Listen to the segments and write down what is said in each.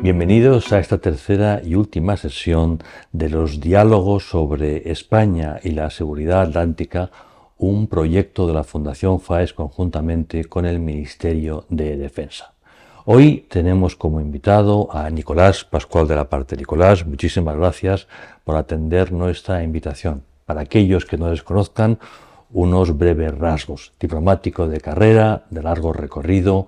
Bienvenidos a esta tercera y última sesión de los diálogos sobre España y la seguridad atlántica, un proyecto de la Fundación FAES conjuntamente con el Ministerio de Defensa. Hoy tenemos como invitado a Nicolás Pascual de la Parte. Nicolás, muchísimas gracias por atender nuestra invitación. Para aquellos que no les conozcan, unos breves rasgos. Diplomático de carrera, de largo recorrido,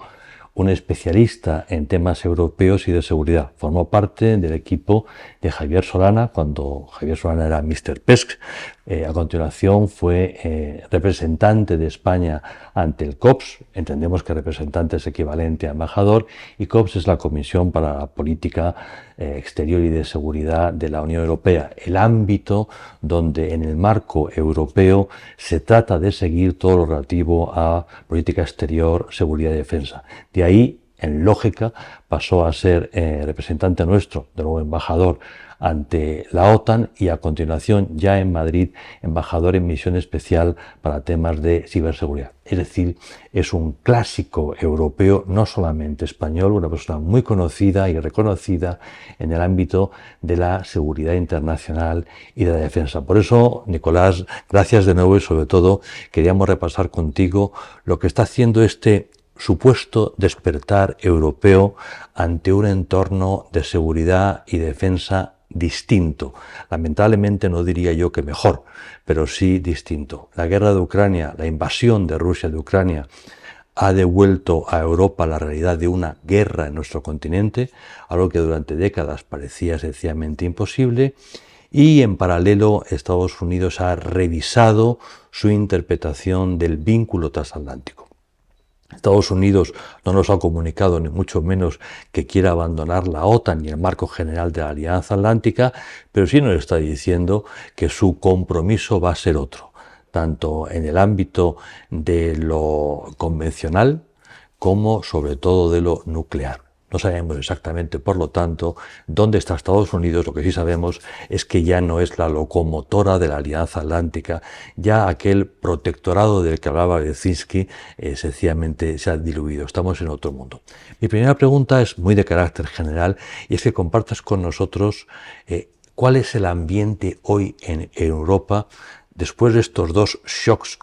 un especialista en temas europeos y de seguridad. Formó parte del equipo de Javier Solana cuando Javier Solana era Mr. Pesk. A continuación fue representante de España ante el COPS. Entendemos que representante es equivalente a embajador, y COPS es la Comisión para la Política Exterior y de Seguridad de la Unión Europea, el ámbito donde en el marco europeo se trata de seguir todo lo relativo a política exterior, seguridad y defensa. De ahí, en lógica, pasó a ser representante nuestro, de nuevo embajador ante la OTAN, y a continuación ya en Madrid embajador en misión especial para temas de ciberseguridad. Es decir, es un clásico europeo, no solamente español, una persona muy conocida y reconocida en el ámbito de la seguridad internacional y de la defensa. Por eso, Nicolás, gracias de nuevo, y sobre todo queríamos repasar contigo lo que está haciendo este supuesto despertar europeo ante un entorno de seguridad y defensa distinto. Lamentablemente no diría yo que mejor, pero sí distinto. La guerra de Ucrania, la invasión de Rusia de Ucrania, ha devuelto a Europa la realidad de una guerra en nuestro continente, algo que durante décadas parecía sencillamente imposible, y en paralelo Estados Unidos ha revisado su interpretación del vínculo transatlántico. Estados Unidos no nos ha comunicado ni mucho menos que quiera abandonar la OTAN y el marco general de la Alianza Atlántica, pero sí nos está diciendo que su compromiso va a ser otro, tanto en el ámbito de lo convencional como sobre todo de lo nuclear. No sabemos exactamente, por lo tanto, dónde está Estados Unidos. Lo que sí sabemos es que ya no es la locomotora de la Alianza Atlántica, ya aquel protectorado del que hablaba Brzezinski sencillamente se ha diluido. Estamos en otro mundo. Mi primera pregunta es muy de carácter general, y es que compartas con nosotros cuál es el ambiente hoy en Europa después de estos dos shocks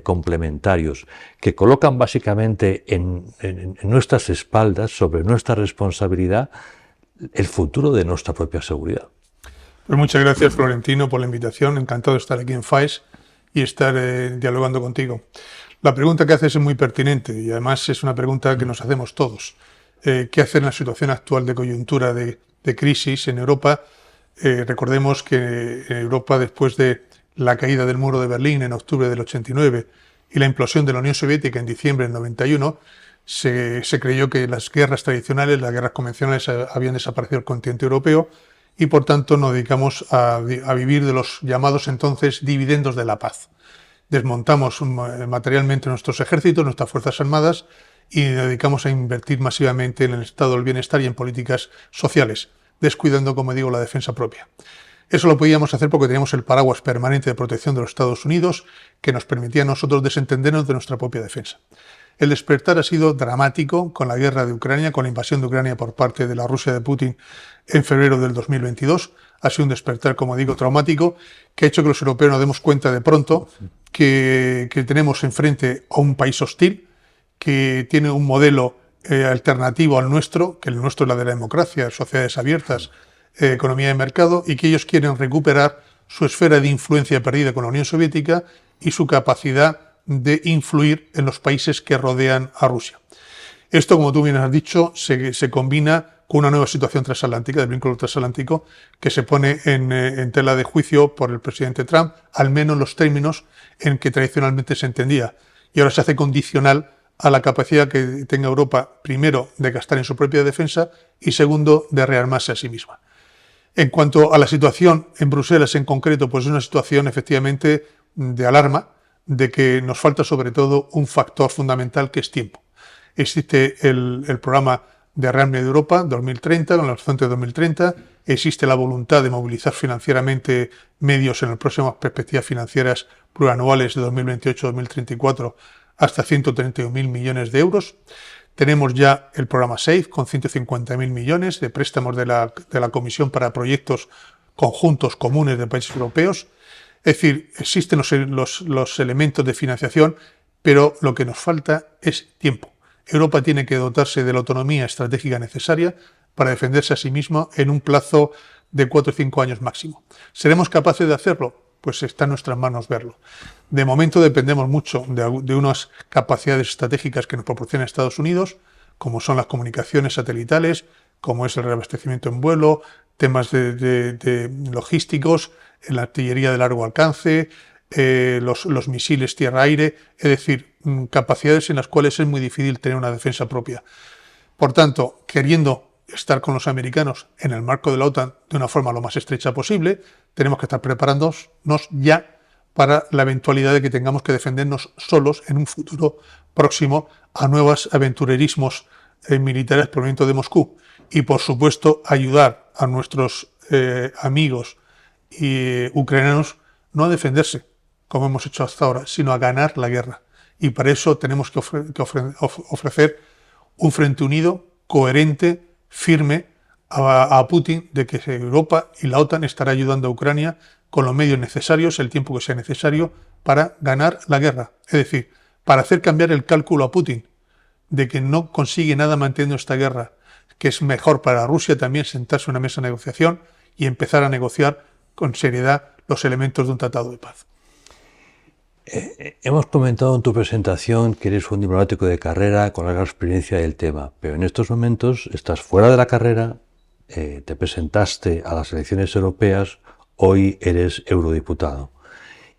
complementarios que colocan básicamente en nuestras espaldas, sobre nuestra responsabilidad, el futuro de nuestra propia seguridad. Pues muchas gracias, Florentino, por la invitación. Encantado de estar aquí en FAES y estar dialogando contigo. La pregunta que haces es muy pertinente y además es una pregunta que nos hacemos todos. ¿Qué hacer en la situación actual de coyuntura de crisis en Europa? Recordemos que en Europa, después de la caída del muro de Berlín en octubre del 89 y la implosión de la Unión Soviética en diciembre del 91, se creyó que las guerras tradicionales, las guerras convencionales, habían desaparecido del continente europeo, y por tanto nos dedicamos a vivir de los llamados entonces dividendos de la paz. Desmontamos materialmente nuestros ejércitos, nuestras fuerzas armadas, y nos dedicamos a invertir masivamente en el estado del bienestar y en políticas sociales, descuidando, como digo, la defensa propia. Eso lo podíamos hacer porque teníamos el paraguas permanente de protección de los Estados Unidos, que nos permitía a nosotros desentendernos de nuestra propia defensa. El despertar ha sido dramático con la guerra de Ucrania, con la invasión de Ucrania por parte de la Rusia de Putin en febrero del 2022. Ha sido un despertar, como digo, traumático, que ha hecho que los europeos nos demos cuenta de pronto que tenemos enfrente a un país hostil, que tiene un modelo alternativo al nuestro, que el nuestro es la de la democracia, sociedades abiertas, economía de mercado, y que ellos quieren recuperar su esfera de influencia perdida con la Unión Soviética y su capacidad de influir en los países que rodean a Rusia. Esto, como tú bien has dicho, se combina con una nueva situación transatlántica, del vínculo transatlántico, que se pone en tela de juicio por el presidente Trump, al menos los términos en que tradicionalmente se entendía, y ahora se hace condicional a la capacidad que tenga Europa, primero, de gastar en su propia defensa y segundo, de rearmarse a sí misma. En cuanto a la situación en Bruselas en concreto, pues es una situación efectivamente de alarma, de que nos falta sobre todo un factor fundamental, que es tiempo. Existe el programa de Rearme de Europa 2030, con el horizonte de 2030, existe la voluntad de movilizar financieramente medios en las próximas perspectivas financieras plurianuales de 2028-2034 hasta 131.000 millones de euros. Tenemos ya el programa SAFE con 150.000 millones de préstamos de la Comisión para proyectos conjuntos comunes de países europeos. Es decir, existen los elementos de financiación, pero lo que nos falta es tiempo. Europa tiene que dotarse de la autonomía estratégica necesaria para defenderse a sí misma en un plazo de 4 o 5 años máximo. ¿Seremos capaces de hacerlo? Pues está en nuestras manos verlo. De momento dependemos mucho de unas capacidades estratégicas que nos proporciona Estados Unidos, como son las comunicaciones satelitales, como es el reabastecimiento en vuelo, temas de logísticos, la artillería de largo alcance, los misiles tierra-aire, es decir, capacidades en las cuales es muy difícil tener una defensa propia. Por tanto, queriendo estar con los americanos en el marco de la OTAN de una forma lo más estrecha posible, tenemos que estar preparándonos ya para la eventualidad de que tengamos que defendernos solos en un futuro próximo a nuevos aventurerismos militares provenientes de Moscú. Y, por supuesto, ayudar a nuestros amigos ucranianos no a defenderse, como hemos hecho hasta ahora, sino a ganar la guerra. Y para eso tenemos que ofrecer un frente unido, coherente, firme a Putin, de que Europa y la OTAN estará ayudando a Ucrania con los medios necesarios, el tiempo que sea necesario, para ganar la guerra. Es decir, para hacer cambiar el cálculo a Putin de que no consigue nada manteniendo esta guerra, que es mejor para Rusia también sentarse en una mesa de negociación y empezar a negociar con seriedad los elementos de un tratado de paz. Hemos comentado en tu presentación que eres un diplomático de carrera con larga experiencia del tema, pero en estos momentos estás fuera de la carrera, te presentaste a las elecciones europeas, hoy eres eurodiputado.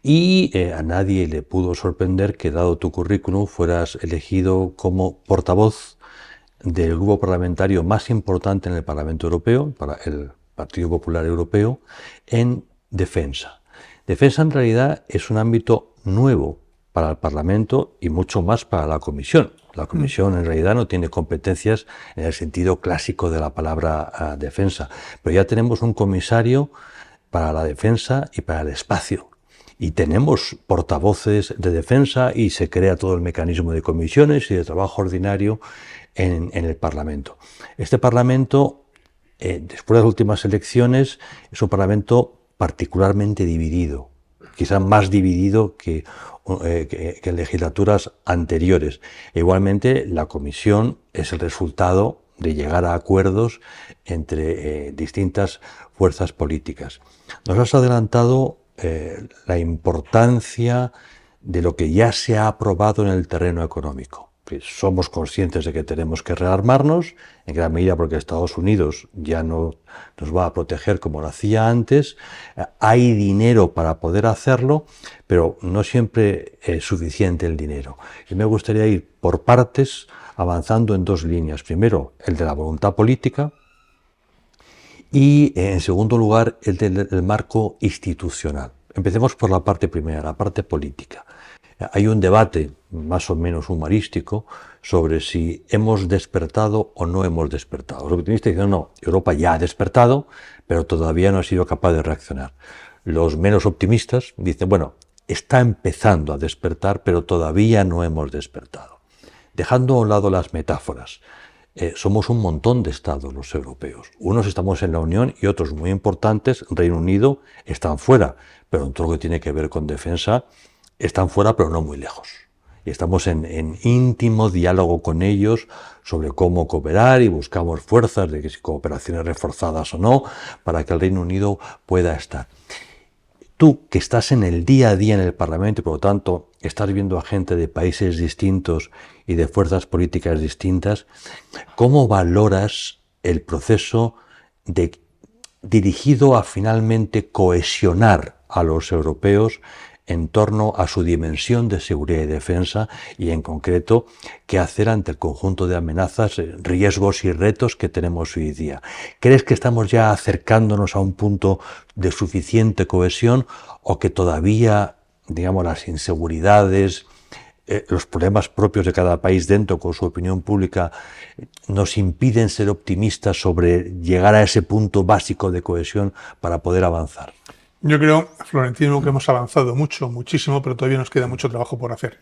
Y a nadie le pudo sorprender que, dado tu currículum, fueras elegido como portavoz del grupo parlamentario más importante en el Parlamento Europeo, para el Partido Popular Europeo, en defensa. Defensa, en realidad, es un ámbito nuevo para el Parlamento y mucho más para la Comisión. La Comisión, en realidad, no tiene competencias en el sentido clásico de la palabra defensa, pero ya tenemos un comisario para la defensa y para el espacio. Y tenemos portavoces de defensa y se crea todo el mecanismo de comisiones y de trabajo ordinario en el Parlamento. Este Parlamento, después de las últimas elecciones, es un Parlamento particularmente dividido, quizás más dividido que en legislaturas anteriores. E igualmente, la Comisión es el resultado de llegar a acuerdos entre distintas fuerzas políticas. Nos has adelantado la importancia de lo que ya se ha aprobado en el terreno económico. Somos conscientes de que tenemos que rearmarnos, en gran medida porque Estados Unidos ya no nos va a proteger como lo hacía antes. Hay dinero para poder hacerlo, pero no siempre es suficiente el dinero. Y me gustaría ir por partes, avanzando en dos líneas. Primero, el de la voluntad política y, en segundo lugar, el del marco institucional. Empecemos por la parte primera, la parte política. Hay un debate más o menos humorístico sobre si hemos despertado o no hemos despertado. Los optimistas dicen, no, Europa ya ha despertado, pero todavía no ha sido capaz de reaccionar. Los menos optimistas dicen, bueno, está empezando a despertar, pero todavía no hemos despertado. Dejando a un lado las metáforas, somos un montón de estados los europeos. Unos estamos en la Unión y otros muy importantes, Reino Unido, están fuera, pero en todo lo que tiene que ver con defensa, están fuera pero no muy lejos. Y estamos en íntimo diálogo con ellos sobre cómo cooperar y buscamos fuerzas de que si cooperaciones reforzadas o no para que el Reino Unido pueda estar. Tú, que estás en el día a día en el Parlamento y por lo tanto estás viendo a gente de países distintos y de fuerzas políticas distintas, ¿cómo valoras el proceso dirigido a finalmente cohesionar a los europeos en torno a su dimensión de seguridad y defensa y, en concreto, qué hacer ante el conjunto de amenazas, riesgos y retos que tenemos hoy día? ¿Crees que estamos ya acercándonos a un punto de suficiente cohesión o que todavía, digamos, las inseguridades, los problemas propios de cada país dentro con su opinión pública nos impiden ser optimistas sobre llegar a ese punto básico de cohesión para poder avanzar? Yo creo, Florentino, que hemos avanzado muchísimo, pero todavía nos queda mucho trabajo por hacer.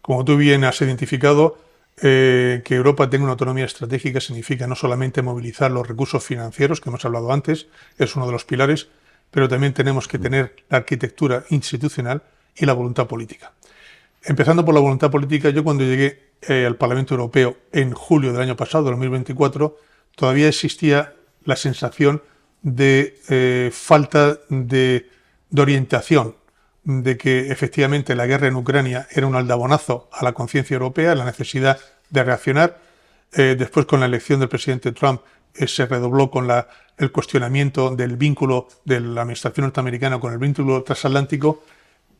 Como tú bien has identificado, Que Europa tenga una autonomía estratégica significa no solamente movilizar los recursos financieros, que hemos hablado antes, es uno de los pilares, pero también tenemos que tener la arquitectura institucional y la voluntad política. Empezando por la voluntad política, yo cuando llegué al Parlamento Europeo en julio del año pasado, 2024, todavía existía la sensación de falta de orientación, de que efectivamente la guerra en Ucrania era un aldabonazo a la conciencia europea, la necesidad de reaccionar. Después, con la elección del presidente Trump, se redobló con el cuestionamiento del vínculo de la administración norteamericana con el vínculo transatlántico,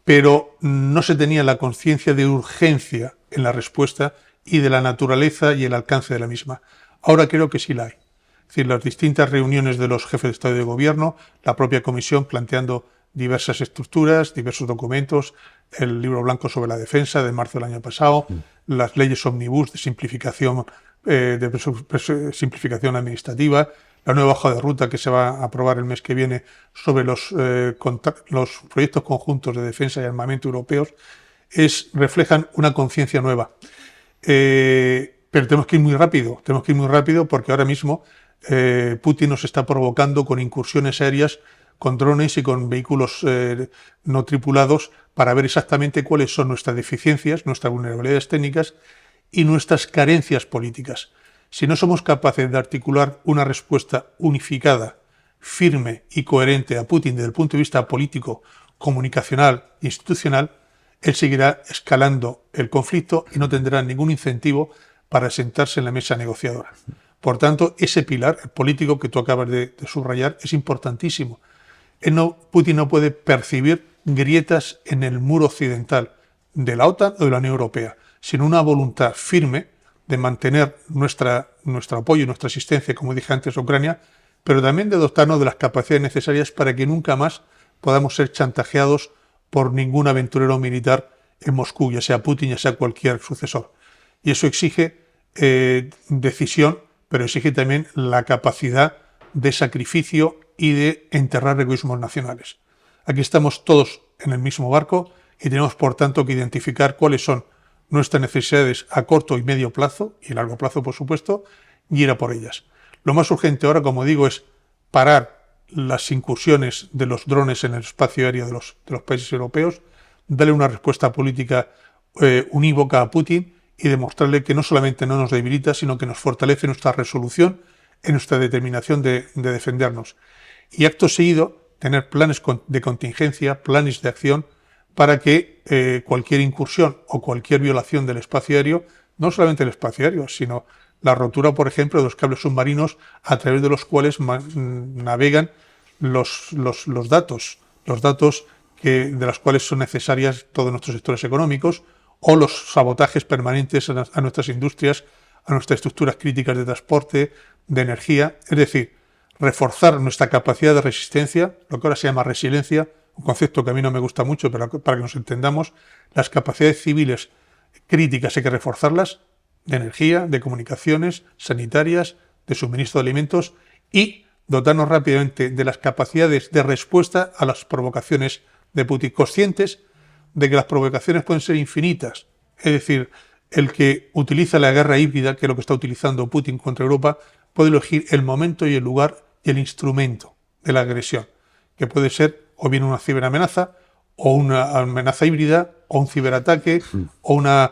pero no se tenía la conciencia de urgencia en la respuesta y de la naturaleza y el alcance de la misma. Ahora creo que sí la hay. Es decir, las distintas reuniones de los jefes de Estado y de Gobierno, la propia Comisión planteando diversas estructuras, diversos documentos, el libro blanco sobre la defensa de marzo del año pasado, las leyes omnibus de simplificación administrativa, la nueva hoja de ruta que se va a aprobar el mes que viene sobre los proyectos conjuntos de defensa y armamento europeos, reflejan una conciencia nueva. Pero tenemos que ir muy rápido porque ahora mismo Putin nos está provocando con incursiones aéreas, con drones y con vehículos no tripulados para ver exactamente cuáles son nuestras deficiencias, nuestras vulnerabilidades técnicas y nuestras carencias políticas. Si no somos capaces de articular una respuesta unificada, firme y coherente a Putin desde el punto de vista político, comunicacional e institucional, él seguirá escalando el conflicto y no tendrá ningún incentivo para sentarse en la mesa negociadora. Por tanto, ese pilar político que tú acabas de subrayar es importantísimo. Putin no puede percibir grietas en el muro occidental de la OTAN o de la Unión Europea, sino una voluntad firme de mantener nuestro apoyo y nuestra asistencia, como dije antes, a Ucrania, pero también de dotarnos de las capacidades necesarias para que nunca más podamos ser chantajeados por ningún aventurero militar en Moscú, ya sea Putin, ya sea cualquier sucesor. Y eso exige decisión, pero exige también la capacidad de sacrificio y de enterrar egoísmos nacionales. Aquí estamos todos en el mismo barco y tenemos, por tanto, que identificar cuáles son nuestras necesidades a corto y medio plazo, y largo plazo, por supuesto, y ir a por ellas. Lo más urgente ahora, como digo, es parar las incursiones de los drones en el espacio aéreo de los países europeos, darle una respuesta política unívoca a Putin y demostrarle que no solamente no nos debilita, sino que nos fortalece nuestra resolución en nuestra determinación de defendernos. Y acto seguido, tener planes de contingencia, planes de acción, para que cualquier incursión o cualquier violación del espacio aéreo, no solamente el espacio aéreo, sino la rotura, por ejemplo, de los cables submarinos a través de los cuales navegan los datos de los cuales son necesarias todos nuestros sectores económicos, o los sabotajes permanentes a nuestras industrias, a nuestras estructuras críticas de transporte, de energía. Es decir, reforzar nuestra capacidad de resistencia, lo que ahora se llama resiliencia, un concepto que a mí no me gusta mucho, pero para que nos entendamos, las capacidades civiles críticas hay que reforzarlas, de energía, de comunicaciones, sanitarias, de suministro de alimentos, y dotarnos rápidamente de las capacidades de respuesta a las provocaciones de Putin, conscientes de que las provocaciones pueden ser infinitas. Es decir, el que utiliza la guerra híbrida, que es lo que está utilizando Putin contra Europa, puede elegir el momento y el lugar y el instrumento de la agresión, que puede ser o bien una ciberamenaza, o una amenaza híbrida, o un ciberataque, o una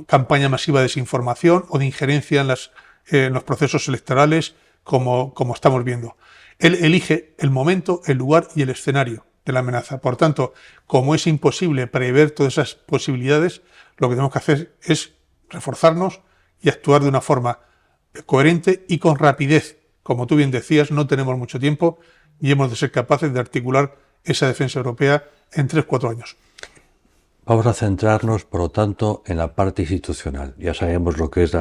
campaña masiva de desinformación o de injerencia en los procesos electorales, como estamos viendo. Él elige el momento, el lugar y el escenario de la amenaza. Por tanto, como es imposible prever todas esas posibilidades, lo que tenemos que hacer es reforzarnos y actuar de una forma coherente y con rapidez. Como tú bien decías, no tenemos mucho tiempo y hemos de ser capaces de articular esa defensa europea en 3-4 años. Vamos a centrarnos, por lo tanto, en la parte institucional. Ya sabemos lo que es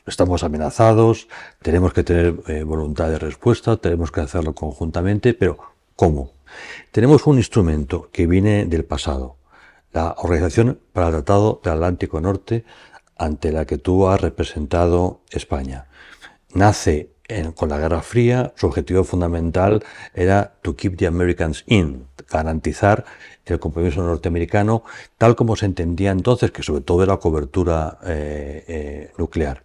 estamos amenazados, tenemos que tener voluntad de respuesta, tenemos que hacerlo conjuntamente, pero ¿cómo? Tenemos un instrumento que viene del pasado, la Organización para el Tratado del Atlántico Norte, ante la que tú has representado España. Nace con la Guerra Fría, su objetivo fundamental era to keep the Americans in, garantizar el compromiso norteamericano, tal como se entendía entonces, que sobre todo era cobertura nuclear.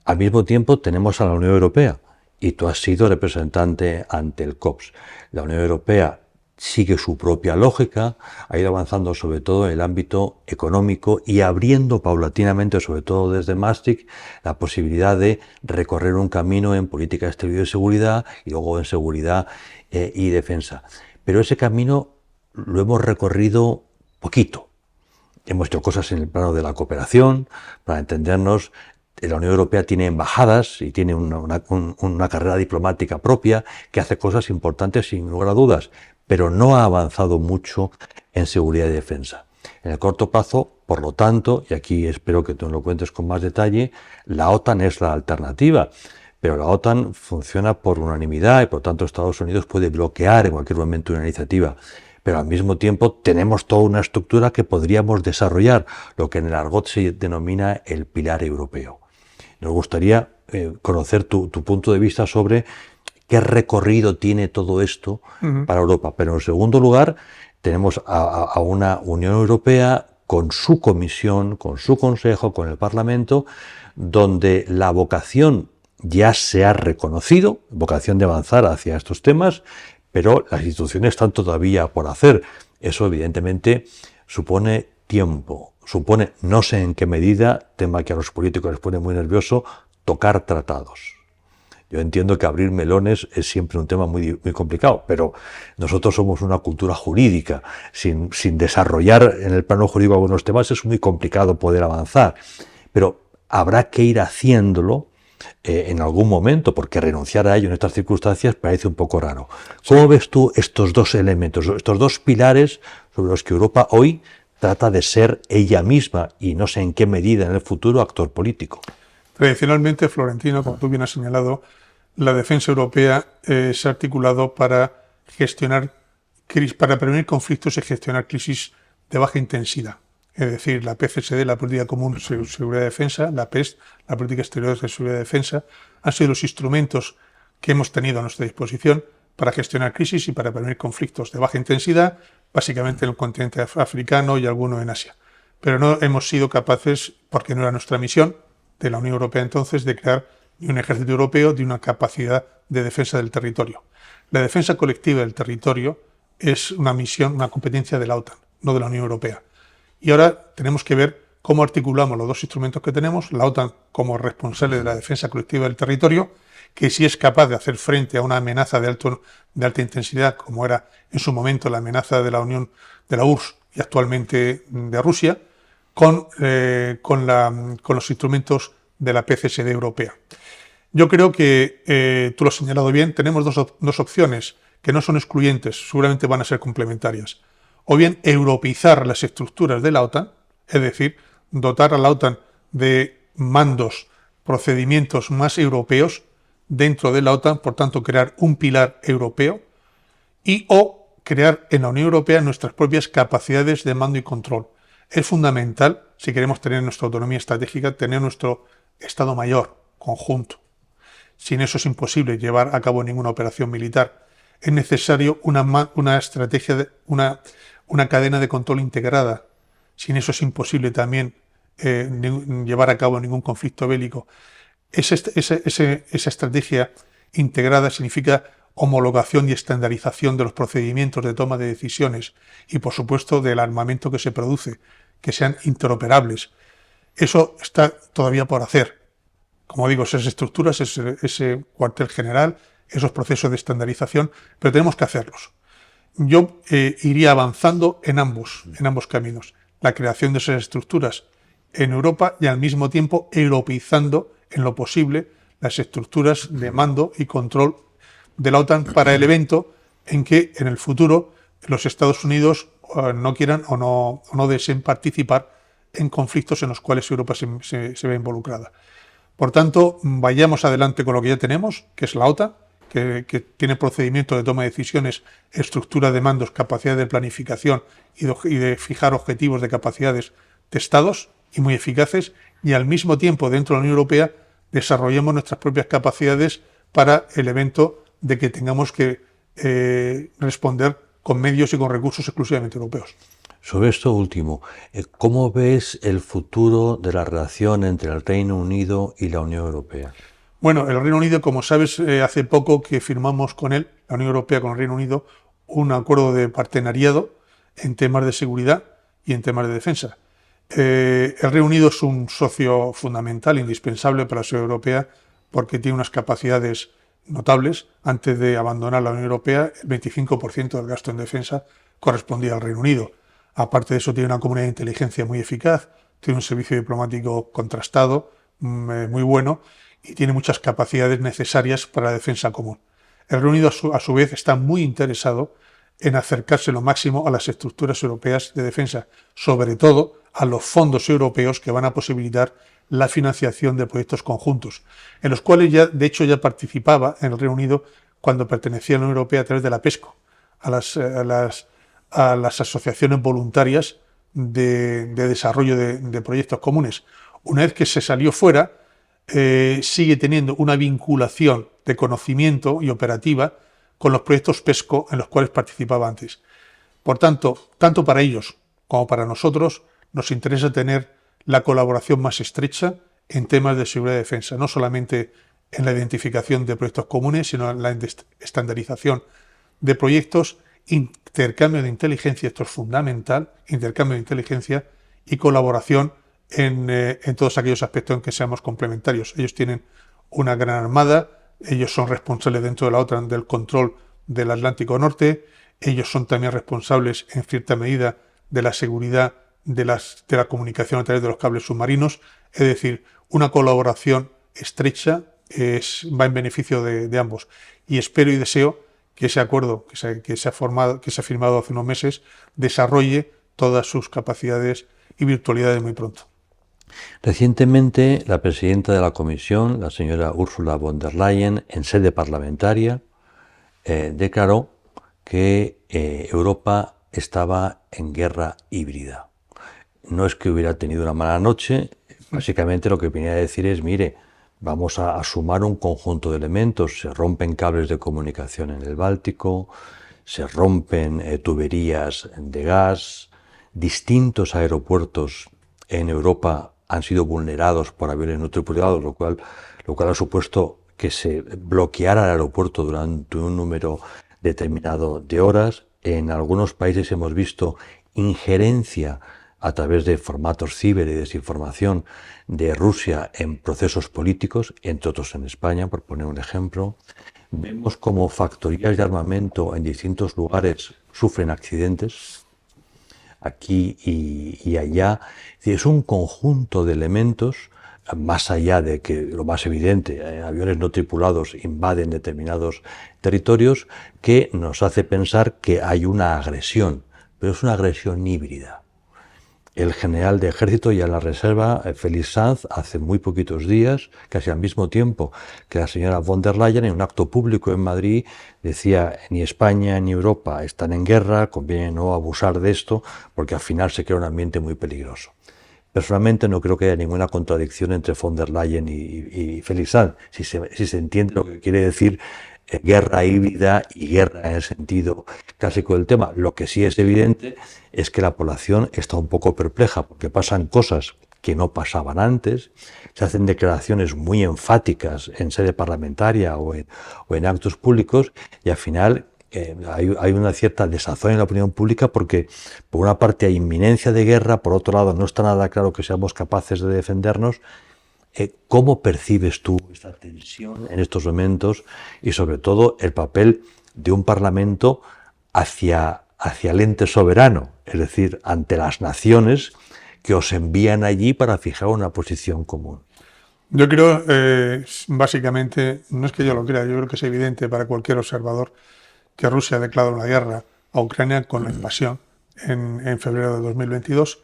Al mismo tiempo tenemos a la Unión Europea, y tú has sido representante ante el COPS. La Unión Europea sigue su propia lógica, ha ido avanzando sobre todo en el ámbito económico y abriendo paulatinamente, sobre todo desde Maastricht, la posibilidad de recorrer un camino en política exterior y seguridad y luego en seguridad y defensa. Pero ese camino lo hemos recorrido poquito. Hemos hecho cosas en el plano de la cooperación, para entendernos. La Unión Europea tiene embajadas y tiene una carrera diplomática propia que hace cosas importantes sin lugar a dudas, pero no ha avanzado mucho en seguridad y defensa. En el corto plazo, por lo tanto, y aquí espero que tú nos lo cuentes con más detalle, la OTAN es la alternativa, pero la OTAN funciona por unanimidad y por tanto Estados Unidos puede bloquear en cualquier momento una iniciativa. Pero al mismo tiempo tenemos toda una estructura que podríamos desarrollar, lo que en el argot se denomina el pilar europeo. Nos gustaría conocer tu punto de vista sobre qué recorrido tiene todo esto para Europa. Pero en segundo lugar, tenemos a una Unión Europea con su Comisión, con su Consejo, con el Parlamento, donde la vocación ya se ha reconocido, vocación de avanzar hacia estos temas, pero las instituciones están todavía por hacer. Eso evidentemente supone tiempo, supone, no sé en qué medida, tema que a los políticos les pone muy nervioso, tocar tratados. Yo entiendo que abrir melones es siempre un tema muy complicado, pero nosotros somos una cultura jurídica. Sin desarrollar en el plano jurídico algunos temas es muy complicado poder avanzar. Pero habrá que ir haciéndolo en algún momento, porque renunciar a ello en estas circunstancias parece un poco raro. ¿Cómo ves tú estos dos elementos, estos dos pilares sobre los que Europa hoy trata de ser ella misma y no sé en qué medida en el futuro actor político? Tradicionalmente, Florentino, como tú bien has señalado, la defensa europea se ha articulado para prevenir conflictos y gestionar crisis de baja intensidad. Es decir, la PCSD, la Política Común de Seguridad y Defensa, la PESD, la Política Exterior de Seguridad y Defensa, han sido los instrumentos que hemos tenido a nuestra disposición para gestionar crisis y para prevenir conflictos de baja intensidad, básicamente en el continente africano y alguno en Asia. Pero no hemos sido capaces, porque no era nuestra misión de la Unión Europea entonces, de crear ni un ejército europeo ni una capacidad de defensa del territorio. La defensa colectiva del territorio es una misión, una competencia de la OTAN, no de la Unión Europea. Y ahora tenemos que ver cómo articulamos los dos instrumentos que tenemos, la OTAN como responsable de la defensa colectiva del territorio, que sí es capaz de hacer frente a una amenaza de alta intensidad, como era en su momento la amenaza de la Unión de la URSS y actualmente de Rusia, con los instrumentos de la PCSD europea. Yo creo que, tú lo has señalado bien, tenemos dos opciones que no son excluyentes, seguramente van a ser complementarias. O bien europeizar las estructuras de la OTAN, es decir, dotar a la OTAN de mandos, procedimientos más europeos dentro de la OTAN, por tanto crear un pilar europeo, o crear en la Unión Europea nuestras propias capacidades de mando y control. Es fundamental, si queremos tener nuestra autonomía estratégica, tener nuestro Estado Mayor conjunto. Sin eso es imposible llevar a cabo ninguna operación militar. Es necesario una estrategia, una cadena de control integrada. Sin eso es imposible también llevar a cabo ningún conflicto bélico. Esa estrategia integrada significa homologación y estandarización de los procedimientos de toma de decisiones y, por supuesto, del armamento que se produce, que sean interoperables. Eso está todavía por hacer. Como digo, esas estructuras, ese cuartel general, esos procesos de estandarización, pero tenemos que hacerlos. Yo iría avanzando en ambos caminos. La creación de esas estructuras en Europa y al mismo tiempo europeizando en lo posible las estructuras de mando y control de la OTAN para el evento en que en el futuro los Estados Unidos no quieran o no deseen participar en conflictos en los cuales Europa se ve involucrada. Por tanto, vayamos adelante con lo que ya tenemos, que es la OTAN, que tiene procedimiento de toma de decisiones, estructura de mandos, capacidad de planificación y de fijar objetivos de capacidades testados y muy eficaces, y al mismo tiempo dentro de la Unión Europea desarrollemos nuestras propias capacidades para el evento de que tengamos que responder con medios y con recursos exclusivamente europeos. Sobre esto último, ¿cómo ves el futuro de la relación entre el Reino Unido y la Unión Europea? Bueno, el Reino Unido, como sabes, hace poco que firmamos con él, la Unión Europea con el Reino Unido, un acuerdo de partenariado en temas de seguridad y en temas de defensa. El Reino Unido es un socio fundamental, indispensable para la sociedad europea, porque tiene unas capacidades notables. Antes de abandonar la Unión Europea, el 25% del gasto en defensa correspondía al Reino Unido. Aparte de eso, tiene una comunidad de inteligencia muy eficaz, tiene un servicio diplomático contrastado, muy bueno, y tiene muchas capacidades necesarias para la defensa común. El Reino Unido, a su vez, está muy interesado en acercarse lo máximo a las estructuras europeas de defensa, sobre todo a los fondos europeos que van a posibilitar la financiación de proyectos conjuntos, en los cuales de hecho ya participaba en el Reino Unido cuando pertenecía a la Unión Europea a través de la PESCO, a las asociaciones voluntarias de desarrollo de proyectos comunes. Una vez que se salió fuera, sigue teniendo una vinculación de conocimiento y operativa con los proyectos PESCO en los cuales participaba antes. Por tanto, tanto para ellos como para nosotros, nos interesa tener la colaboración más estrecha en temas de seguridad y defensa, no solamente en la identificación de proyectos comunes, sino en la estandarización de proyectos, intercambio de inteligencia, esto es fundamental, intercambio de inteligencia y colaboración en todos aquellos aspectos en que seamos complementarios. Ellos tienen una gran armada, ellos son responsables dentro de la OTAN del control del Atlántico Norte, ellos son también responsables en cierta medida de la seguridad de la comunicación a través de los cables submarinos, es decir, una colaboración estrecha va en beneficio de ambos. Y espero y deseo que ese acuerdo que se ha firmado hace unos meses desarrolle todas sus capacidades y virtualidades muy pronto. Recientemente, la presidenta de la Comisión, la señora Ursula von der Leyen, en sede parlamentaria, declaró que Europa estaba en guerra híbrida. No es que hubiera tenido una mala noche, básicamente lo que venía a decir es, mire, vamos a sumar un conjunto de elementos, se rompen cables de comunicación en el Báltico, se rompen tuberías de gas, distintos aeropuertos en Europa han sido vulnerados por aviones no tripulados, lo cual ha supuesto que se bloqueara el aeropuerto durante un número determinado de horas. En algunos países hemos visto injerencia a través de formatos ciber y desinformación de Rusia en procesos políticos, entre otros en España, por poner un ejemplo. Vemos como factorías de armamento en distintos lugares sufren accidentes, aquí y allá. Es un conjunto de elementos, más allá de que lo más evidente, aviones no tripulados invaden determinados territorios, que nos hace pensar que hay una agresión, pero es una agresión híbrida. El general de ejército y a la reserva, Félix Sanz, hace muy poquitos días, casi al mismo tiempo que la señora von der Leyen, en un acto público en Madrid, decía: ni España ni Europa están en guerra, conviene no abusar de esto, porque al final se crea un ambiente muy peligroso. Personalmente no creo que haya ninguna contradicción entre von der Leyen y Félix Sanz, si se entiende lo que quiere decir guerra híbrida y guerra en el sentido clásico del tema. Lo que sí es evidente es que la población está un poco perpleja porque pasan cosas que no pasaban antes, se hacen declaraciones muy enfáticas en sede parlamentaria o en actos públicos y al final hay una cierta desazón en la opinión pública porque por una parte hay inminencia de guerra, por otro lado no está nada claro que seamos capaces de defendernos. ¿Cómo percibes tú esta tensión en estos momentos y sobre todo el papel de un Parlamento hacia el ente soberano, es decir, ante las naciones que os envían allí para fijar una posición común? Yo creo, básicamente, no es que yo lo crea, yo creo que es evidente para cualquier observador que Rusia ha declarado la guerra a Ucrania con la invasión en febrero de 2022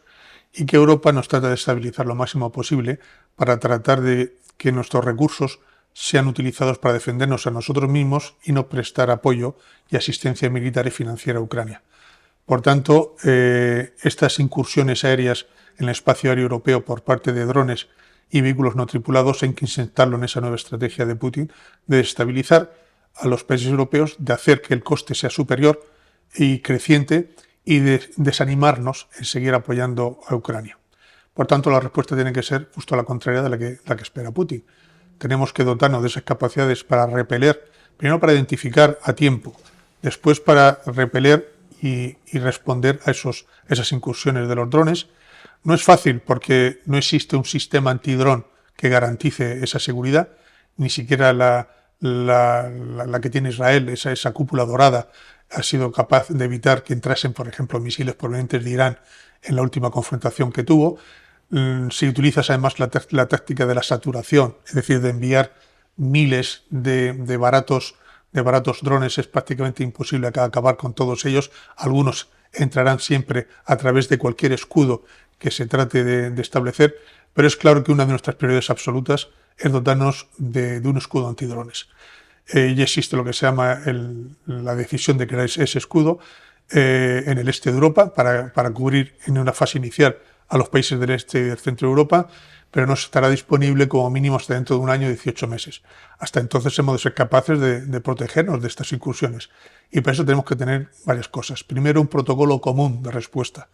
y que Europa nos trata de estabilizar lo máximo posible para tratar de que nuestros recursos sean utilizados para defendernos a nosotros mismos y no prestar apoyo y asistencia militar y financiera a Ucrania. Por tanto, estas incursiones aéreas en el espacio aéreo europeo por parte de drones y vehículos no tripulados, hay que insertarlo en esa nueva estrategia de Putin de desestabilizar a los países europeos, de hacer que el coste sea superior y creciente y de desanimarnos en seguir apoyando a Ucrania. Por tanto, la respuesta tiene que ser justo la contraria de la que espera Putin. Tenemos que dotarnos de esas capacidades para repeler, primero para identificar a tiempo, después para repeler y responder a esas incursiones de los drones. No es fácil porque no existe un sistema antidrón que garantice esa seguridad, ni siquiera la que tiene Israel, esa cúpula dorada, ha sido capaz de evitar que entrasen, por ejemplo, misiles provenientes de Irán en la última confrontación que tuvo. Si utilizas además la táctica de la saturación, es decir, de enviar miles de baratos drones, es prácticamente imposible acabar con todos ellos. Algunos entrarán siempre a través de cualquier escudo que se trate de establecer, pero es claro que una de nuestras prioridades absolutas es dotarnos de un escudo antidrones. Ya existe lo que se llama la decisión de crear ese escudo en el este de Europa para cubrir en una fase inicial a los países del este y del centro de Europa, pero no estará disponible como mínimo hasta dentro de un año, 18 meses. Hasta entonces hemos de ser capaces de protegernos de estas incursiones. Y para eso tenemos que tener varias cosas. Primero, un protocolo común de respuesta.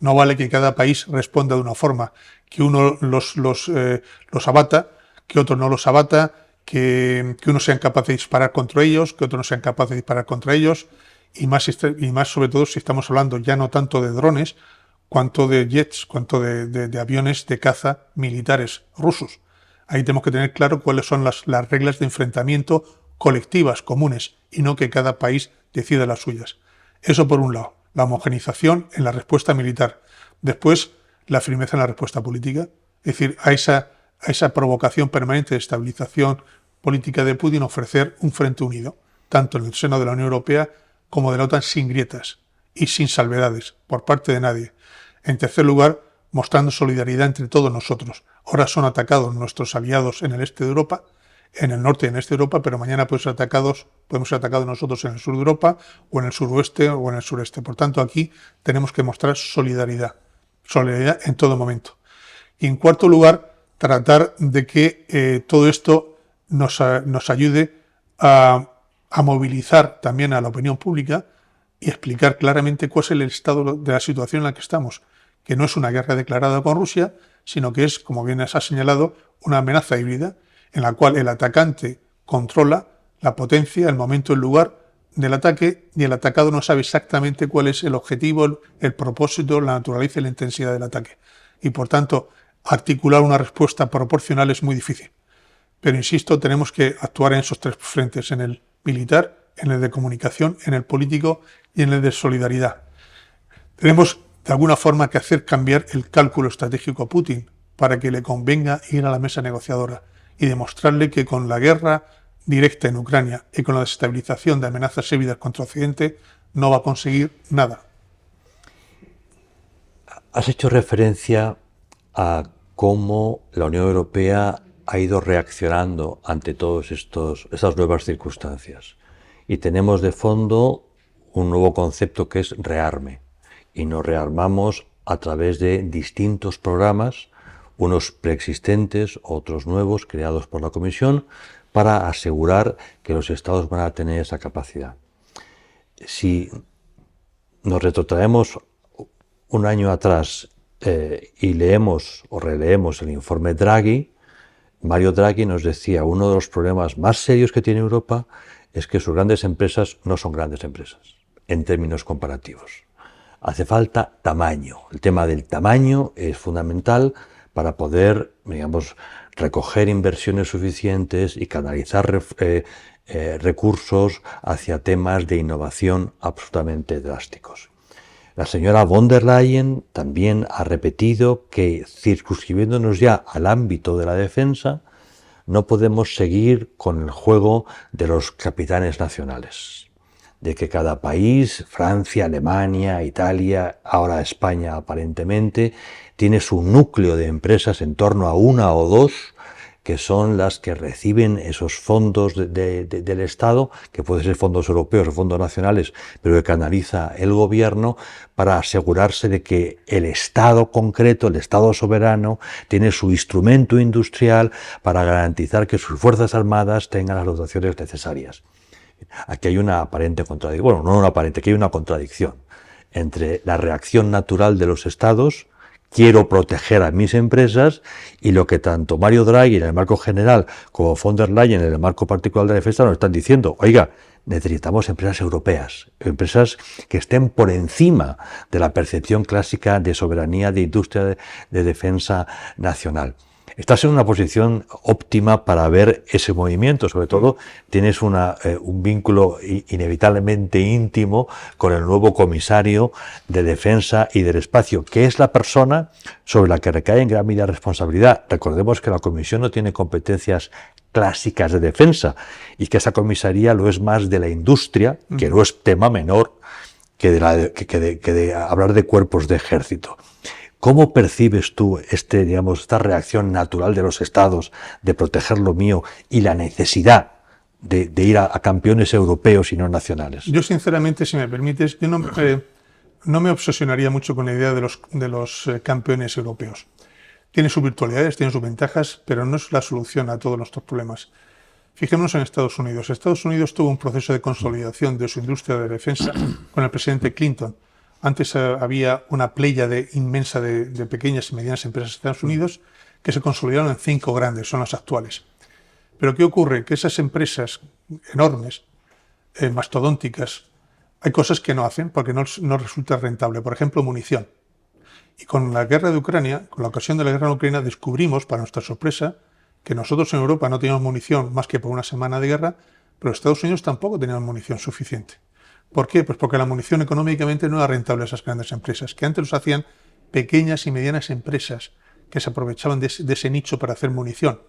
No vale que cada país responda de una forma, que uno los abata, que otro no los abata, que unos sean capaces de disparar contra ellos, que otros no sean capaces de disparar contra ellos, y más sobre todo si estamos hablando ya no tanto de drones, cuanto de jets, cuanto de aviones de caza militares rusos. Ahí tenemos que tener claro cuáles son las reglas de enfrentamiento colectivas, comunes, y no que cada país decida las suyas. Eso por un lado, la homogeneización en la respuesta militar. Después, la firmeza en la respuesta política. Es decir, a esa provocación permanente de estabilización política de Putin, ofrecer un frente unido, tanto en el seno de la Unión Europea como de la OTAN, sin grietas y sin salvedades por parte de nadie. En tercer lugar, mostrando solidaridad entre todos nosotros. Ahora son atacados nuestros aliados en el este de Europa, en el norte y en el este de Europa, pero mañana podemos ser atacados nosotros en el sur de Europa, o en el suroeste o en el sureste. Por tanto, aquí tenemos que mostrar solidaridad en todo momento. Y en cuarto lugar, tratar de que todo esto nos ayude a movilizar también a la opinión pública y explicar claramente cuál es el estado de la situación en la que estamos, que no es una guerra declarada con Rusia, sino que es, como bien se ha señalado, una amenaza híbrida en la cual el atacante controla la potencia, el momento, el lugar del ataque, y el atacado no sabe exactamente cuál es el objetivo, el propósito, la naturaleza y la intensidad del ataque. Y por tanto, articular una respuesta proporcional es muy difícil. Pero insisto, tenemos que actuar en esos tres frentes, en el militar, en el de comunicación, en el político y en el de solidaridad. Tenemos de alguna forma que hacer cambiar el cálculo estratégico a Putin para que le convenga ir a la mesa negociadora y demostrarle que con la guerra directa en Ucrania y con la desestabilización de amenazas híbridas contra Occidente no va a conseguir nada. Has hecho referencia a cómo la Unión Europea ha ido reaccionando ante todas estas nuevas circunstancias. Y tenemos de fondo un nuevo concepto que es rearme. Y nos rearmamos a través de distintos programas, unos preexistentes, otros nuevos, creados por la Comisión, para asegurar que los Estados van a tener esa capacidad. Si nos retrotraemos un año atrás y leemos o releemos el informe Draghi, Mario Draghi nos decía: uno de los problemas más serios que tiene Europa es que sus grandes empresas no son grandes empresas, en términos comparativos. Hace falta tamaño. El tema del tamaño es fundamental para poder, digamos, recoger inversiones suficientes y canalizar recursos hacia temas de innovación absolutamente drásticos. La señora von der Leyen también ha repetido que, circunscribiéndonos ya al ámbito de la defensa, no podemos seguir con el juego de los capitanes nacionales, de que cada país, Francia, Alemania, Italia, ahora España aparentemente, tiene su núcleo de empresas en torno a una o dos que son las que reciben esos fondos del Estado, que pueden ser fondos europeos o fondos nacionales, pero que canaliza el gobierno para asegurarse de que el Estado concreto, el Estado soberano, tiene su instrumento industrial para garantizar que sus Fuerzas Armadas tengan las dotaciones necesarias. Aquí hay una aparente contradicción, bueno, no una aparente, aquí hay una contradicción entre la reacción natural de los Estados, quiero proteger a mis empresas, y lo que tanto Mario Draghi en el marco general como von der Leyen en el marco particular de defensa nos están diciendo: oiga, necesitamos empresas europeas, empresas que estén por encima de la percepción clásica de soberanía de industria de defensa nacional. Estás en una posición óptima para ver ese movimiento, sobre todo tienes un vínculo inevitablemente íntimo con el nuevo comisario de Defensa y del Espacio, que es la persona sobre la que recae en gran medida responsabilidad. Recordemos que la Comisión no tiene competencias clásicas de defensa y que esa comisaría lo es más de la industria, que no es tema menor que de hablar de cuerpos de ejército. ¿Cómo percibes tú esta reacción natural de los Estados de proteger lo mío y la necesidad de ir a campeones europeos y no nacionales? Yo, sinceramente, si me permites, yo no me obsesionaría mucho con la idea de los campeones europeos. Tiene sus virtualidades, tiene sus ventajas, pero no es la solución a todos nuestros problemas. Fijémonos en Estados Unidos. Estados Unidos tuvo un proceso de consolidación de su industria de defensa con el presidente Clinton. Antes había una pléyade inmensa de pequeñas y medianas empresas de Estados Unidos que se consolidaron en 5 grandes, son las actuales. Pero ¿qué ocurre? Que esas empresas enormes, mastodónticas, hay cosas que no hacen porque no resulta rentable. Por ejemplo, munición. Y con la guerra de Ucrania, con la ocasión de la guerra de Ucrania, descubrimos, para nuestra sorpresa, que nosotros en Europa no teníamos munición más que por una semana de guerra, pero Estados Unidos tampoco tenían munición suficiente. ¿Por qué? Pues porque la munición económicamente no era rentable a esas grandes empresas, que antes los hacían pequeñas y medianas empresas que se aprovechaban de ese nicho para hacer munición.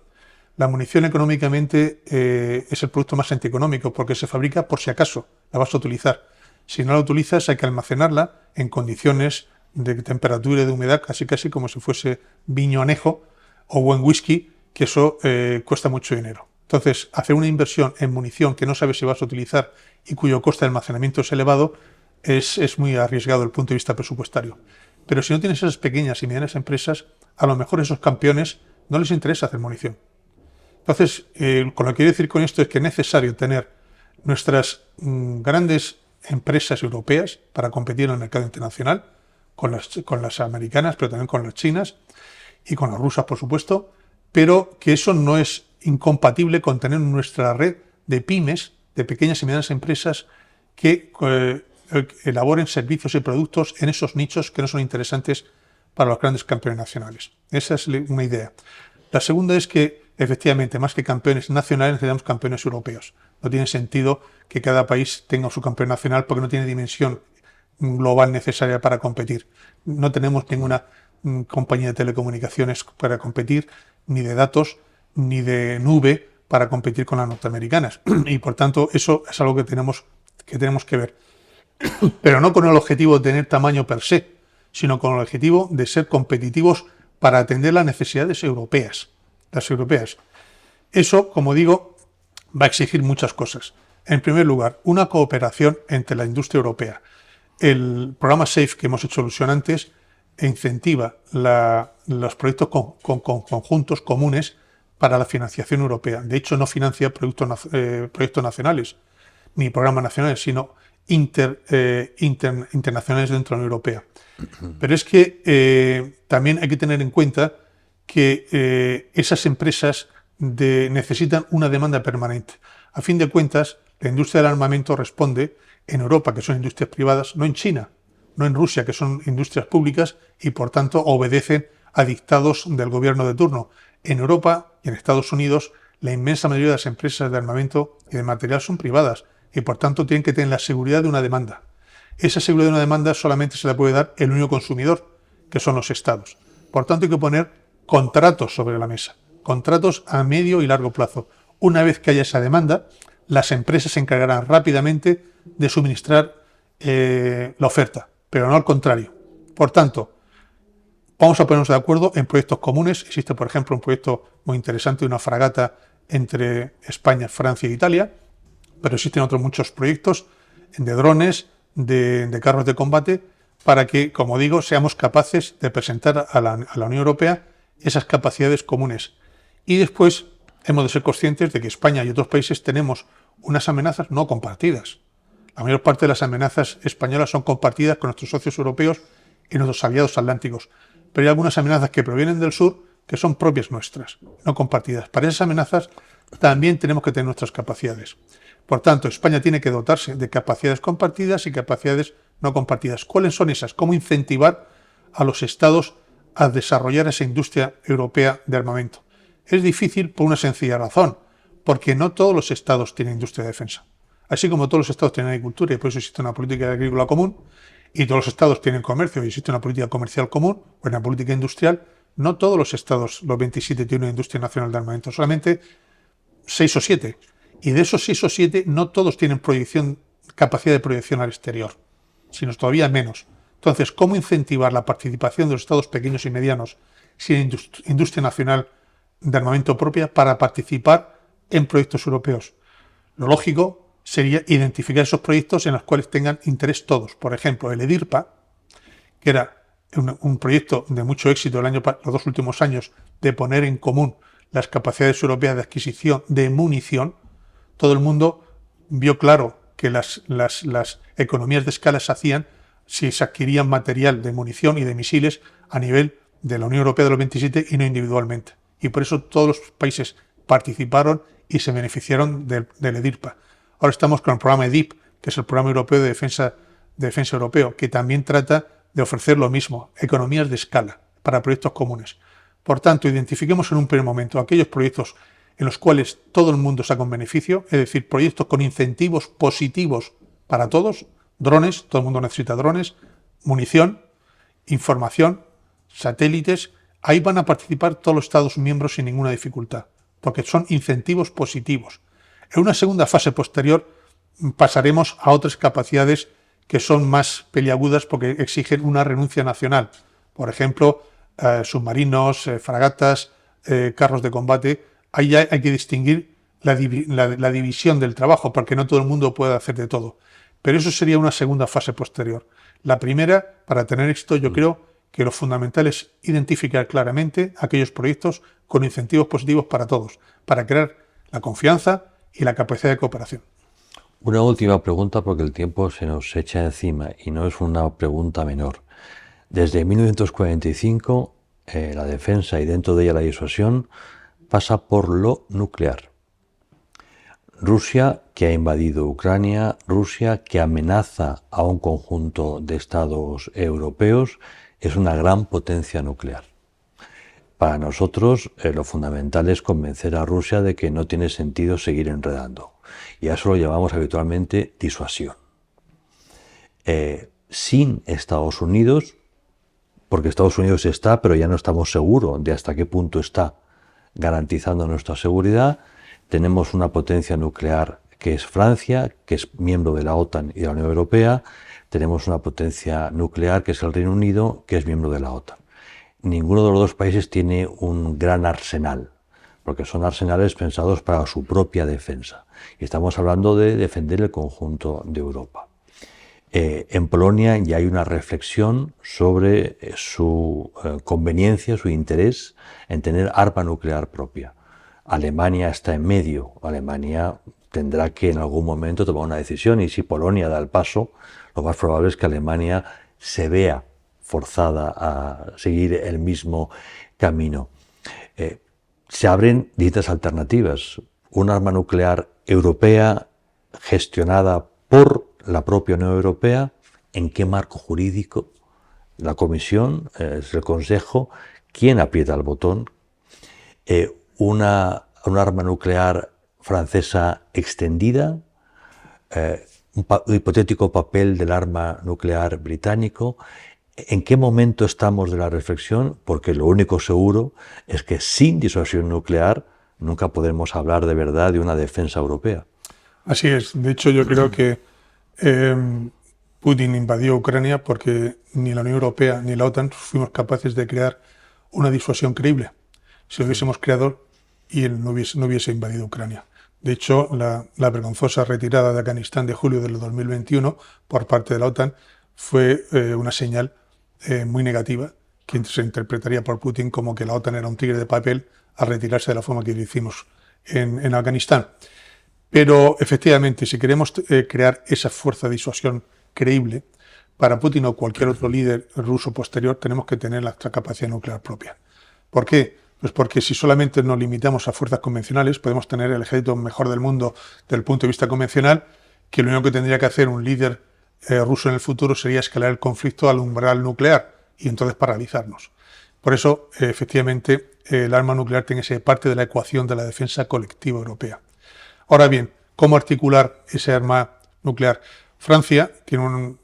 La munición económicamente es el producto más antieconómico porque se fabrica por si acaso la vas a utilizar. Si no la utilizas hay que almacenarla en condiciones de temperatura y de humedad, casi como si fuese viño anejo o buen whisky, que eso cuesta mucho dinero. Entonces, hacer una inversión en munición que no sabes si vas a utilizar y cuyo coste de almacenamiento es elevado es muy arriesgado desde el punto de vista presupuestario. Pero si no tienes esas pequeñas y medianas empresas, a lo mejor esos campeones no les interesa hacer munición. Entonces, con lo que quiero decir con esto es que es necesario tener nuestras grandes empresas europeas para competir en el mercado internacional, con las americanas, pero también con las chinas y con las rusas, por supuesto, pero que eso no es incompatible con tener nuestra red de pymes, de pequeñas y medianas empresas que elaboren servicios y productos en esos nichos que no son interesantes para los grandes campeones nacionales. Esa es una idea. La segunda es que, efectivamente, más que campeones nacionales, necesitamos campeones europeos. No tiene sentido que cada país tenga su campeón nacional porque no tiene dimensión global necesaria para competir. No tenemos ninguna compañía de telecomunicaciones para competir, ni de datos, ni de nube para competir con las norteamericanas. Y por tanto, eso es algo que tenemos que ver. Pero no con el objetivo de tener tamaño per se, sino con el objetivo de ser competitivos para atender las necesidades europeas, las europeas. Eso, como digo, va a exigir muchas cosas. En primer lugar, una cooperación entre la industria europea. El programa SAFE que hemos hecho alusión antes incentiva los proyectos conjuntos comunes para la financiación europea. De hecho, no financia proyectos nacionales ni programas nacionales, sino internacionales dentro de la Unión Europea. Pero es que también hay que tener en cuenta que esas empresas necesitan una demanda permanente. A fin de cuentas, la industria del armamento responde en Europa, que son industrias privadas, no en China, no en Rusia, que son industrias públicas y por tanto obedecen a dictados del gobierno de turno. En Europa y en Estados Unidos, la inmensa mayoría de las empresas de armamento y de material son privadas y por tanto tienen que tener la seguridad de una demanda. Esa seguridad de una demanda solamente se la puede dar el único consumidor, que son los Estados. Por tanto, hay que poner contratos sobre la mesa, contratos a medio y largo plazo. Una vez que haya esa demanda, las empresas se encargarán rápidamente de suministrar la oferta, pero no al contrario. Por tanto, Vamos a ponernos de acuerdo en proyectos comunes. Existe, por ejemplo, un proyecto muy interesante, una fragata entre España, Francia e Italia, pero existen otros muchos proyectos de drones, de carros de combate, para que, como digo, seamos capaces de presentar a la Unión Europea esas capacidades comunes. Y después hemos de ser conscientes de que España y otros países tenemos unas amenazas no compartidas. La mayor parte de las amenazas españolas son compartidas con nuestros socios europeos y nuestros aliados atlánticos. Pero hay algunas amenazas que provienen del sur que son propias nuestras, no compartidas. Para esas amenazas también tenemos que tener nuestras capacidades. Por tanto, España tiene que dotarse de capacidades compartidas y capacidades no compartidas. ¿Cuáles son esas? ¿Cómo incentivar a los estados a desarrollar esa industria europea de armamento? Es difícil por una sencilla razón, porque no todos los estados tienen industria de defensa. Así como todos los estados tienen agricultura y por eso existe una política agrícola común, y todos los estados tienen comercio y existe una política comercial común o una política industrial, no todos los estados, los 27, tienen una industria nacional de armamento, solamente 6 o 7. Y de esos 6 o 7, no todos tienen capacidad de proyección al exterior, sino todavía menos. Entonces, ¿cómo incentivar la participación de los estados pequeños y medianos sin industria nacional de armamento propia para participar en proyectos europeos? Lo lógico sería identificar esos proyectos en los cuales tengan interés todos. Por ejemplo, el EDIRPA, que era un proyecto de mucho éxito los 2 últimos años, de poner en común las capacidades europeas de adquisición de munición. Todo el mundo vio claro que las economías de escala se hacían si se adquirían material de munición y de misiles a nivel de la Unión Europea de los 27 y no individualmente. Y por eso todos los países participaron y se beneficiaron del EDIRPA. Ahora estamos con el programa EDIP, que es el Programa Europeo de Defensa Europeo, que también trata de ofrecer lo mismo, economías de escala para proyectos comunes. Por tanto, identifiquemos en un primer momento aquellos proyectos en los cuales todo el mundo saca un beneficio, es decir, proyectos con incentivos positivos para todos, drones, todo el mundo necesita drones, munición, información, satélites. Ahí van a participar todos los Estados miembros sin ninguna dificultad, porque son incentivos positivos. En una segunda fase posterior pasaremos a otras capacidades que son más peliagudas porque exigen una renuncia nacional. Por ejemplo, submarinos, fragatas, carros de combate. Ahí ya hay que distinguir la división del trabajo, porque no todo el mundo puede hacer de todo. Pero eso sería una segunda fase posterior. La primera, para tener éxito, yo creo que lo fundamental es identificar claramente aquellos proyectos con incentivos positivos para todos, para crear la confianza y la capacidad de cooperación. Una última pregunta, porque el tiempo se nos echa encima y no es una pregunta menor. Desde 1945, la defensa y dentro de ella la disuasión pasa por lo nuclear. Rusia, que ha invadido Ucrania, Rusia, que amenaza a un conjunto de estados europeos, es una gran potencia nuclear. Para nosotros, lo fundamental es convencer a Rusia de que no tiene sentido seguir enredando. Y a eso lo llamamos habitualmente disuasión. Sin Estados Unidos, porque Estados Unidos está, pero ya no estamos seguros de hasta qué punto está garantizando nuestra seguridad, tenemos una potencia nuclear que es Francia, que es miembro de la OTAN y de la Unión Europea, tenemos una potencia nuclear que es el Reino Unido, que es miembro de la OTAN. Ninguno de los dos países tiene un gran arsenal, porque son arsenales pensados para su propia defensa. Y estamos hablando de defender el conjunto de Europa. En Polonia ya hay una reflexión sobre su conveniencia, su interés en tener arma nuclear propia. Alemania está en medio. Alemania tendrá que en algún momento tomar una decisión, y si Polonia da el paso, lo más probable es que Alemania se vea forzada a seguir el mismo camino. Se abren distintas alternativas. Un arma nuclear europea gestionada por la propia Unión Europea. ¿En qué marco jurídico? La Comisión, es el Consejo, ¿quién aprieta el botón? Un arma nuclear francesa extendida, un hipotético papel del arma nuclear británico. ¿En qué momento estamos de la reflexión? Porque lo único seguro es que sin disuasión nuclear nunca podremos hablar de verdad de una defensa europea. Así es. De hecho, yo creo que Putin invadió Ucrania porque ni la Unión Europea ni la OTAN fuimos capaces de crear una disuasión creíble. Si lo hubiésemos creado y él no hubiese invadido Ucrania. De hecho, la vergonzosa retirada de Afganistán de julio del 2021 por parte de la OTAN fue una señal muy negativa que se interpretaría por Putin como que la OTAN era un tigre de papel al retirarse de la forma que lo hicimos en Afganistán. Pero efectivamente, si queremos crear esa fuerza de disuasión creíble, para Putin o cualquier otro líder ruso posterior tenemos que tener nuestra capacidad nuclear propia. ¿Por qué? Pues porque si solamente nos limitamos a fuerzas convencionales, podemos tener el ejército mejor del mundo desde el punto de vista convencional, que lo único que tendría que hacer un líder ruso en el futuro sería escalar el conflicto al umbral nuclear y entonces paralizarnos. Por eso, efectivamente, el arma nuclear tiene que ser parte de la ecuación de la defensa colectiva europea. Ahora bien, ¿cómo articular ese arma nuclear? Francia,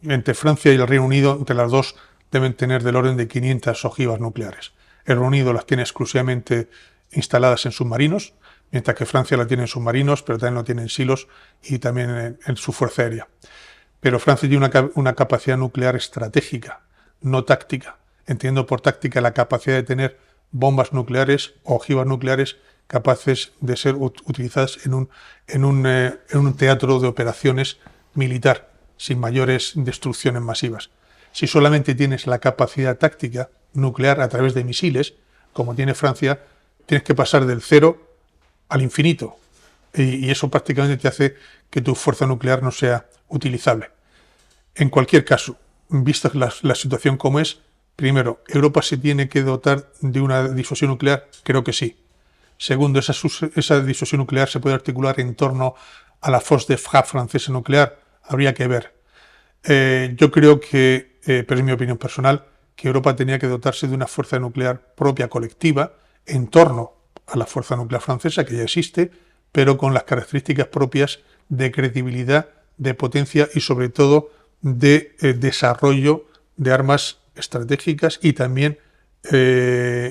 entre Francia y el Reino Unido, entre las dos deben tener del orden de 500 ojivas nucleares. El Reino Unido las tiene exclusivamente instaladas en submarinos, mientras que Francia la tiene en submarinos, pero también lo tiene en silos y también en su fuerza aérea. Pero Francia tiene una capacidad nuclear estratégica, no táctica. Entiendo por táctica la capacidad de tener bombas nucleares o ojivas nucleares capaces de ser utilizadas en un teatro de operaciones militar, sin mayores destrucciones masivas. Si solamente tienes la capacidad táctica nuclear a través de misiles, como tiene Francia, tienes que pasar del cero al infinito. Y eso prácticamente te hace que tu fuerza nuclear no sea utilizable. En cualquier caso, vista la situación como es, primero, ¿Europa se tiene que dotar de una disuasión nuclear? Creo que sí. Segundo, esa disuasión nuclear se puede articular en torno a la force de frappe francesa nuclear. Habría que ver. Yo creo que, pero es mi opinión personal, que Europa tenía que dotarse de una fuerza nuclear propia colectiva en torno a la fuerza nuclear francesa, que ya existe, pero con las características propias de credibilidad, de potencia y sobre todo de desarrollo de armas estratégicas y también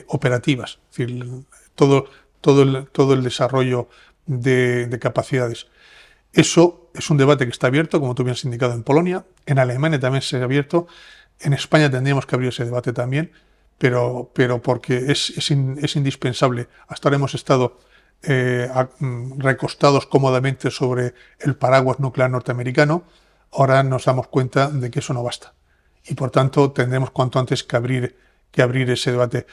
operativas. Es decir, todo el desarrollo de capacidades. Eso es un debate que está abierto, como tú bien has indicado, en Polonia. En Alemania también se ha abierto. En España tendríamos que abrir ese debate también, pero porque es indispensable. Hasta ahora hemos estado recostados cómodamente sobre el paraguas nuclear norteamericano. Ahora nos damos cuenta de que eso no basta. Y por tanto tendremos cuanto antes que abrir ese debate.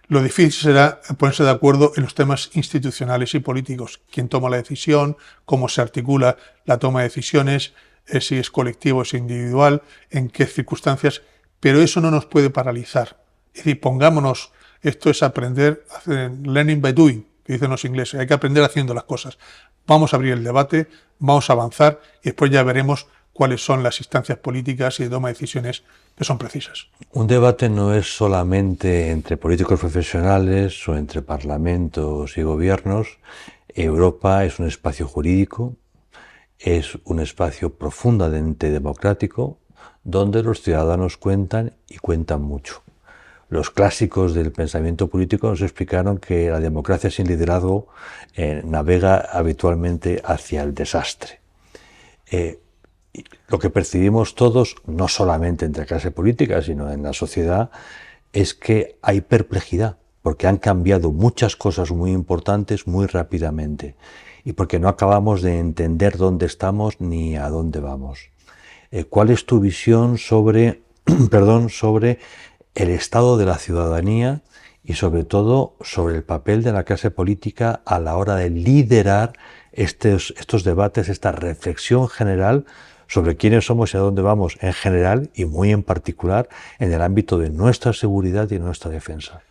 Lo difícil será ponerse de acuerdo en los temas institucionales y políticos. ¿Quién toma la decisión? ¿Cómo se articula la toma de decisiones? Si es colectivo o es individual, en qué circunstancias. Pero eso no nos puede paralizar. Es decir, pongámonos, esto es aprender, learning by doing, que dicen los ingleses. Hay que aprender haciendo las cosas. Vamos a abrir el debate, vamos a avanzar y después ya veremos cuáles son las instancias políticas y de toma de decisiones que son precisas. Un debate no es solamente entre políticos profesionales o entre parlamentos y gobiernos. Europa es un espacio jurídico, es un espacio profundamente democrático, donde los ciudadanos cuentan y cuentan mucho. Los clásicos del pensamiento político nos explicaron que la democracia sin liderazgo navega habitualmente hacia el desastre. Lo que percibimos todos, no solamente entre clase política, sino en la sociedad, es que hay perplejidad, porque han cambiado muchas cosas muy importantes muy rápidamente y porque no acabamos de entender dónde estamos ni a dónde vamos. ¿Cuál es tu visión sobre el estado de la ciudadanía y sobre todo sobre el papel de la clase política a la hora de liderar estos debates, esta reflexión general sobre quiénes somos y a dónde vamos en general y muy en particular en el ámbito de nuestra seguridad y nuestra defensa?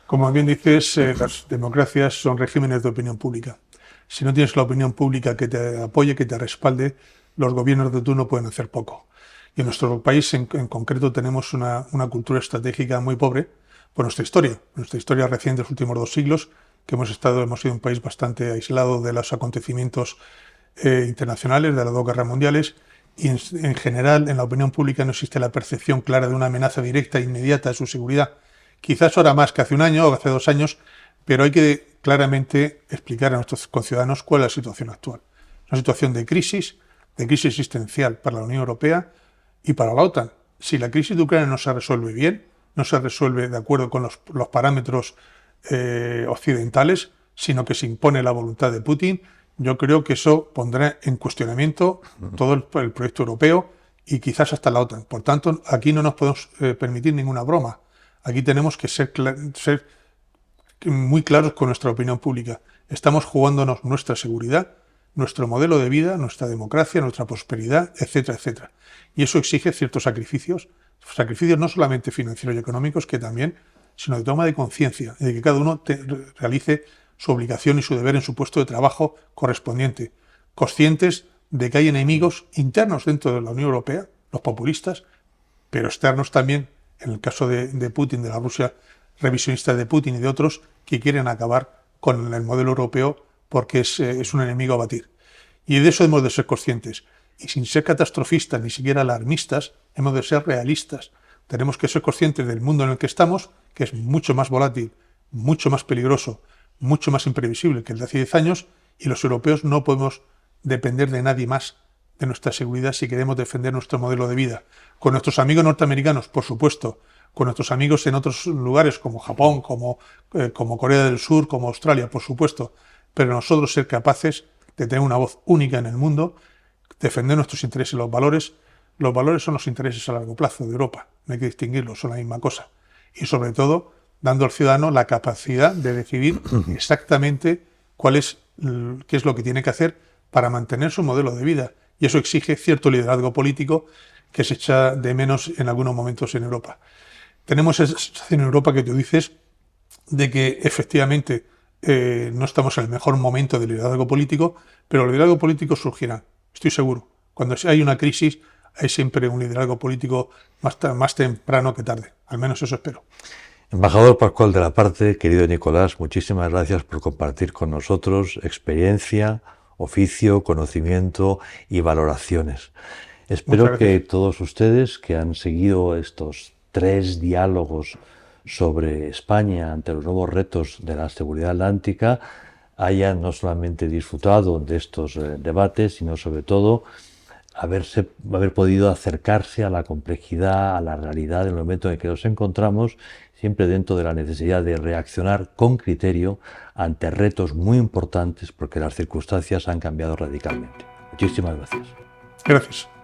Como bien dices, las democracias son regímenes de opinión pública. Si no tienes la opinión pública que te apoye, que te respalde, los gobiernos de turno pueden hacer poco. Y en nuestro país en concreto tenemos una cultura estratégica muy pobre por nuestra historia reciente de los últimos 2 siglos, que hemos sido un país bastante aislado de los acontecimientos internacionales, de las 2 guerras mundiales, y en general en la opinión pública no existe la percepción clara de una amenaza directa e inmediata de su seguridad. Quizás ahora más que hace 1 año o hace 2 años, pero hay que claramente explicar a nuestros conciudadanos cuál es la situación actual. Una situación de crisis existencial para la Unión Europea y para la OTAN. Si la crisis de Ucrania no se resuelve bien, no se resuelve de acuerdo con los parámetros occidentales, sino que se impone la voluntad de Putin, yo creo que eso pondrá en cuestionamiento todo el proyecto europeo y quizás hasta la OTAN. Por tanto, aquí no nos podemos permitir ninguna broma. Aquí tenemos que ser muy claros con nuestra opinión pública. Estamos jugándonos nuestra seguridad, nuestro modelo de vida, nuestra democracia, nuestra prosperidad, etcétera, etcétera. Y eso exige ciertos sacrificios no solamente financieros y económicos, que también, sino de toma de conciencia, de que cada uno realice su obligación y su deber en su puesto de trabajo correspondiente, conscientes de que hay enemigos internos dentro de la Unión Europea, los populistas, pero externos también, en el caso de Putin, de la Rusia revisionista de Putin y de otros, que quieren acabar con el modelo europeo porque es un enemigo a batir. Y de eso hemos de ser conscientes. Y sin ser catastrofistas, ni siquiera alarmistas, hemos de ser realistas. Tenemos que ser conscientes del mundo en el que estamos, que es mucho más volátil, mucho más peligroso, mucho más imprevisible que el de hace 10 años, y los europeos no podemos depender de nadie más de nuestra seguridad si queremos defender nuestro modelo de vida. Con nuestros amigos norteamericanos, por supuesto, con nuestros amigos en otros lugares como Japón, como Corea del Sur, como Australia, por supuesto, pero nosotros ser capaces de tener una voz única en el mundo, defender nuestros intereses y los valores son los intereses a largo plazo de Europa, no hay que distinguirlos, son la misma cosa. Y sobre todo, dando al ciudadano la capacidad de decidir exactamente qué es lo que tiene que hacer para mantener su modelo de vida. Y eso exige cierto liderazgo político que se echa de menos en algunos momentos en Europa. Tenemos esa sensación en Europa que tú dices de que efectivamente no estamos en el mejor momento del liderazgo político, pero el liderazgo político surgirá, estoy seguro. Cuando hay una crisis hay siempre un liderazgo político más temprano que tarde, al menos eso espero. Embajador Pascual de la Parte, querido Nicolás, muchísimas gracias por compartir con nosotros experiencia, oficio, conocimiento y valoraciones. Espero que todos ustedes que han seguido estos 3 diálogos sobre España ante los nuevos retos de la seguridad atlántica hayan no solamente disfrutado de estos debates, sino sobre todo haber podido acercarse a la complejidad, a la realidad del momento en el que nos encontramos, siempre dentro de la necesidad de reaccionar con criterio ante retos muy importantes porque las circunstancias han cambiado radicalmente. Muchísimas gracias. Gracias.